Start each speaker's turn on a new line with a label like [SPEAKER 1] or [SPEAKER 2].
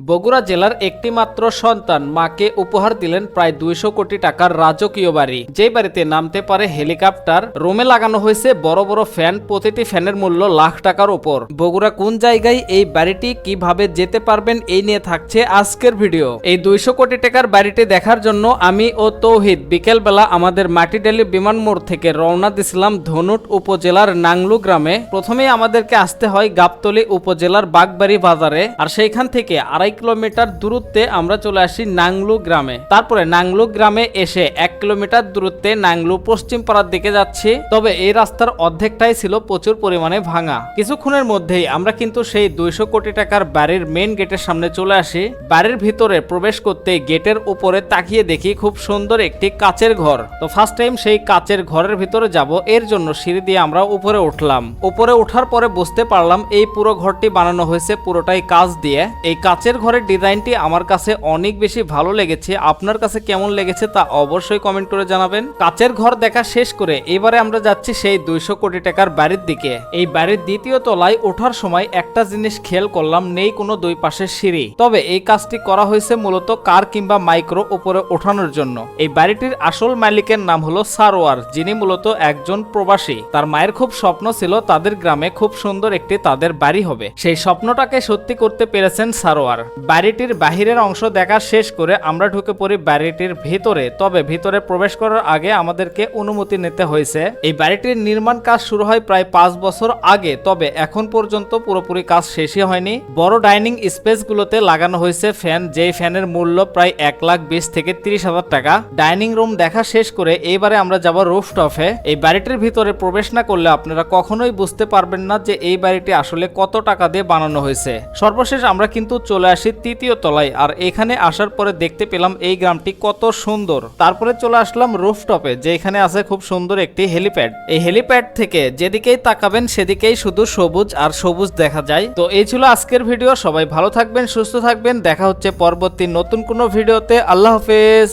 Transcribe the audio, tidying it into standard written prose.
[SPEAKER 1] বগুড়া জেলার একটি মাত্র সন্তান মাকে উপহার দিলেন প্রায় 200 কোটি টাকার রাজকীয় বাড়ি, যে বাড়িতে নামতে পারে হেলিকপ্টার, রুমে লাগানো হয়েছে বড় বড় ফ্যান, প্রতিটি ফ্যানের মূল্য লাখ টাকার উপর। বগুড়া কোন জায়গায়, এই বাড়িটি কিভাবে যেতে পারবেন, এই নিয়ে থাকছে আজকের ভিডিও। এই 200 কোটি টাকার বাড়িটি দেখার জন্য আমি ও তৌহিদ বিকেলবেলা আমাদের মাটিডালি বিমান মোড় থেকে রওনা দিছিলাম ধনুট উপজেলার নাংলু গ্রামে। প্রথমেই আমাদেরকে আসতে হয় গাবতলী উপজেলার বাগবাড়ি বাজারে, আর সেইখান থেকে 2.5 কিলোমিটার দূরত্বে আমরা চলে আসি নাংলু গ্রামে। তারপরে নাংলু গ্রামে এসে 1 কিলোমিটার দূরত্বে নাংলু পশ্চিম পাড়ার দিকে যাচ্ছি। তবে এই রাস্তার অর্ধেকটাই ছিল প্রচুর পরিমাণে ভাঙা। কিছুক্ষণের মধ্যেই আমরা কিন্তু সেই 200 কোটি টাকার বাড়ির মেইন গেটের সামনে চলে আসি। বাড়ির ভিতরে প্রবেশ করতে গেটের উপরে তাকিয়ে দেখি খুব সুন্দর একটি কাচের ঘর। তো ফার্স্ট টাইম সেই কাচের ঘরের ভিতরে যাব, এর জন্য সিঁড়ি দিয়ে আমরা উপরে উঠলাম। উপরে ওঠার পরে বুঝতে পারলাম এই পুরো ঘরটি বানানো হয়েছে পুরোটাই কাচ দিয়ে। এই কাচের ঘরের ডিজাইনটি আমার কাছে অনেক বেশি ভালো লেগেছে। আপনার কাছে কেমন লেগেছে তা অবশ্যই কমেন্ট করে জানাবেন। কাচের ঘর দেখা শেষ করে এবারে আমরা যাচ্ছি সেই 200 কোটি টাকার বাড়ির দিকে। এই বাড়ির দ্বিতীয় তলায় ওঠার সময় একটা জিনিস খেয়াল করলাম, নেই কোনো দুই পাশের সিঁড়ি। তবে এই কাজটি করা হয়েছে মূলত কার কিংবা মাইক্রো উপরে ওঠানোর জন্য। এই বাড়িটির আসল মালিকের নাম হলো সারোয়ার, যিনি মূলত একজন প্রবাসী। তার মায়ের খুব স্বপ্ন ছিল তাদের গ্রামে খুব সুন্দর একটি তাদের বাড়ি হবে। সেই স্বপ্নটাকে সত্যি করতে পেরেছেন সারোয়ার। বাড়িটির বাহিরের অংশ দেখা শেষ করে আমরা ঢুকে পড়ি বাড়িটির ভিতরে। তবে ভিতরে প্রবেশ করার আগে আমাদেরকে অনুমতি নিতে হয়েছে। এই বাড়িটির নির্মাণ কাজ শুরু হয় প্রায় 5 বছর আগে, তবে এখন পর্যন্ত পুরোপুরি কাজ শেষই হয়নি। বড় ডাইনিং স্পেস গুলোতে লাগানো হয়েছে ফ্যান, যেই ফ্যানের মূল্য প্রায় 1,20,000 থেকে 30,000 টাকা। ডাইনিং রুম দেখা শেষ করে এবারে আমরা যাব রুফটপে। এই বাড়িটির ভিতরে প্রবেশ না করলে আপনারা কখনোই বুঝতে পারবেন না যে এই বাড়িটি আসলে কত টাকা দিয়ে বানানো হয়েছে। সর্বশেষ আমরা কিন্তু চলে আসি 3য় তলায়, আর এখানে আসার পরে দেখতে পেলাম এই গ্রামটি কত সুন্দর। তারপরে চলে আসলাম রুফটপে, যেখানে আছে খুব সুন্দর একটি হেলিপ্যাড। এই হেলিপ্যাড থেকে যেদিকেই তাকাবেন সেদিকেই শুধু সবুজ আর সবুজ দেখা যায়। তো এই ছিল আজকের ভিডিও। সবাই ভালো থাকবেন, সুস্থ থাকবেন। দেখা হচ্ছে পরবর্তী নতুন কোনো ভিডিওতে। আল্লাহ হাফেজ।